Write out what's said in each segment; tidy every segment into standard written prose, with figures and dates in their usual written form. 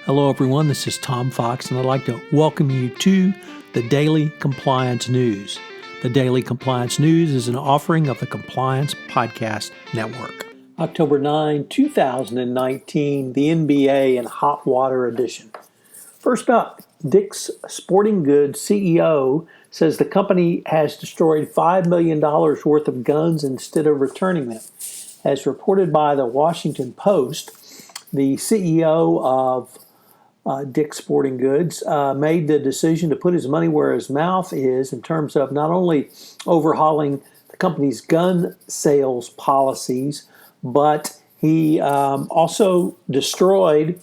Hello, everyone. This is Tom Fox, and I'd like to welcome you to the Daily Compliance News. The Daily Compliance News is an offering of the Compliance Podcast Network. October 9, 2019, the NBA and Hot Water Edition. First up, Dick's Sporting Goods CEO says the company has destroyed $5 million worth of guns instead of returning them. As reported by the Washington Post, the CEO of Dick's Sporting Goods made the decision to put his money where his mouth is in terms of not only overhauling the company's gun sales policies, but he also destroyed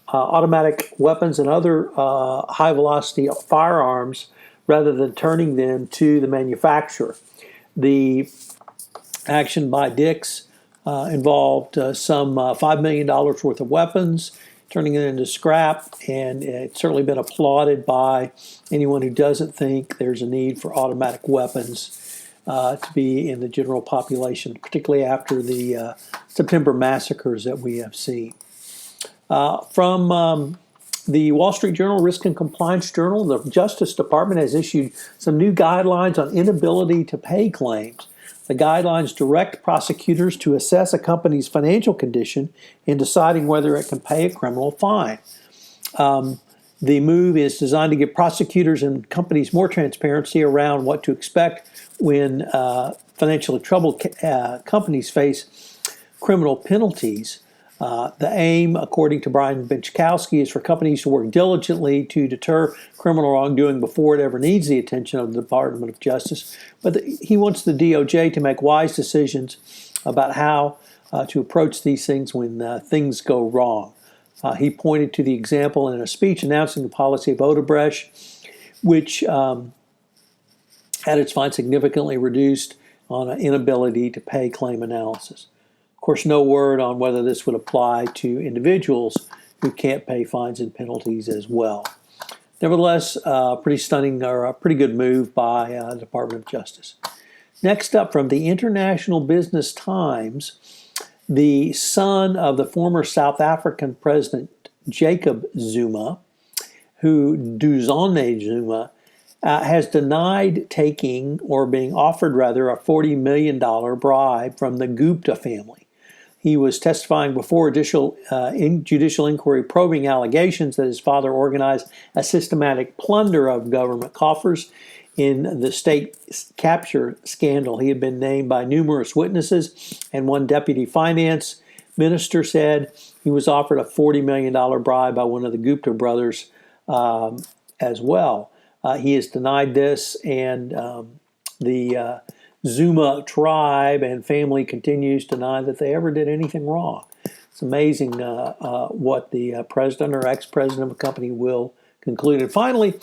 automatic weapons and other high-velocity firearms rather than turning them to the manufacturer. The action by Dick's involved some $5 million worth of weapons, turning it into scrap, and it's certainly been applauded by anyone who doesn't think there's a need for automatic weapons to be in the general population, particularly after the September massacres that we have seen. From the Wall Street Journal Risk and Compliance Journal, the Justice Department has issued some new guidelines on inability to pay claims. The guidelines direct prosecutors to assess a company's financial condition in deciding whether it can pay a criminal fine. The move is designed to give prosecutors and companies more transparency around what to expect when financially troubled companies face criminal penalties. The aim, according to Brian Benchkowski, is for companies to work diligently to deter criminal wrongdoing before it ever needs the attention of the Department of Justice. But he wants the DOJ to make wise decisions about how to approach these things when things go wrong. He pointed to the example in a speech announcing the policy of Odebrecht, which had its fine significantly reduced on an inability to pay claim analysis. Of course, no word on whether this would apply to individuals who can't pay fines and penalties as well. Nevertheless, pretty stunning or a pretty good move by the Department of Justice. Next up, from the International Business Times, the son of the former South African President Jacob Zuma, Duzane Zuma, has denied taking or being offered rather a $40 million bribe from the Gupta family. He was testifying before judicial inquiry probing allegations that his father organized a systematic plunder of government coffers in the state capture scandal. He had been named by numerous witnesses, and one deputy finance minister said he was offered a $40 million bribe by one of the Gupta brothers as well. He has denied this, and the Zuma tribe and family continues to deny that they ever did anything wrong. It's amazing what the president or ex-president of a company will conclude. And finally,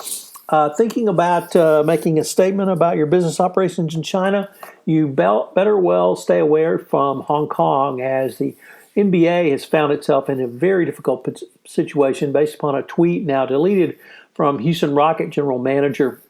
thinking about making a statement about your business operations in China, you better well stay away from Hong Kong, as the NBA has found itself in a very difficult situation based upon a tweet now deleted from Houston Rocket general manager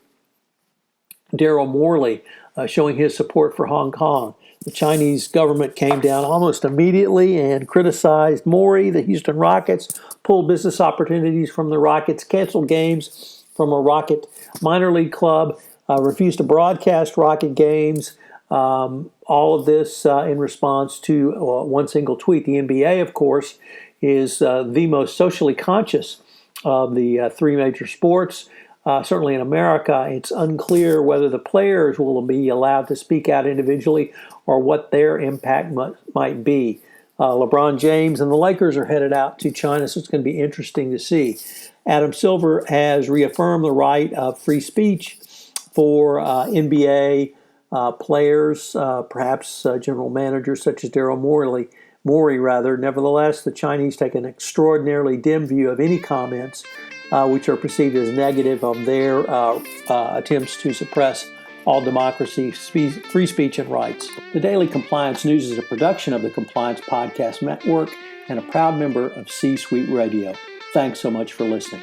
Daryl Morey, showing his support for Hong Kong. The Chinese government came down almost immediately and criticized Morey. The Houston Rockets pulled business opportunities from the Rockets, canceled games from a Rocket minor league club, refused to broadcast Rocket games. All of this in response to one single tweet. The NBA, of course, is the most socially conscious of the three major sports. Certainly in America, it's unclear whether the players will be allowed to speak out individually or what their impact might be. LeBron James and the Lakers are headed out to China, so it's going to be interesting to see. Adam Silver has reaffirmed the right of free speech for NBA players, perhaps general managers such as Daryl Morey. Nevertheless, the Chinese take an extraordinarily dim view of any comments which are perceived as negative of their attempts to suppress all democracy, free speech, and rights. The Daily Compliance News is a production of the Compliance Podcast Network and a proud member of C-Suite Radio. Thanks so much for listening.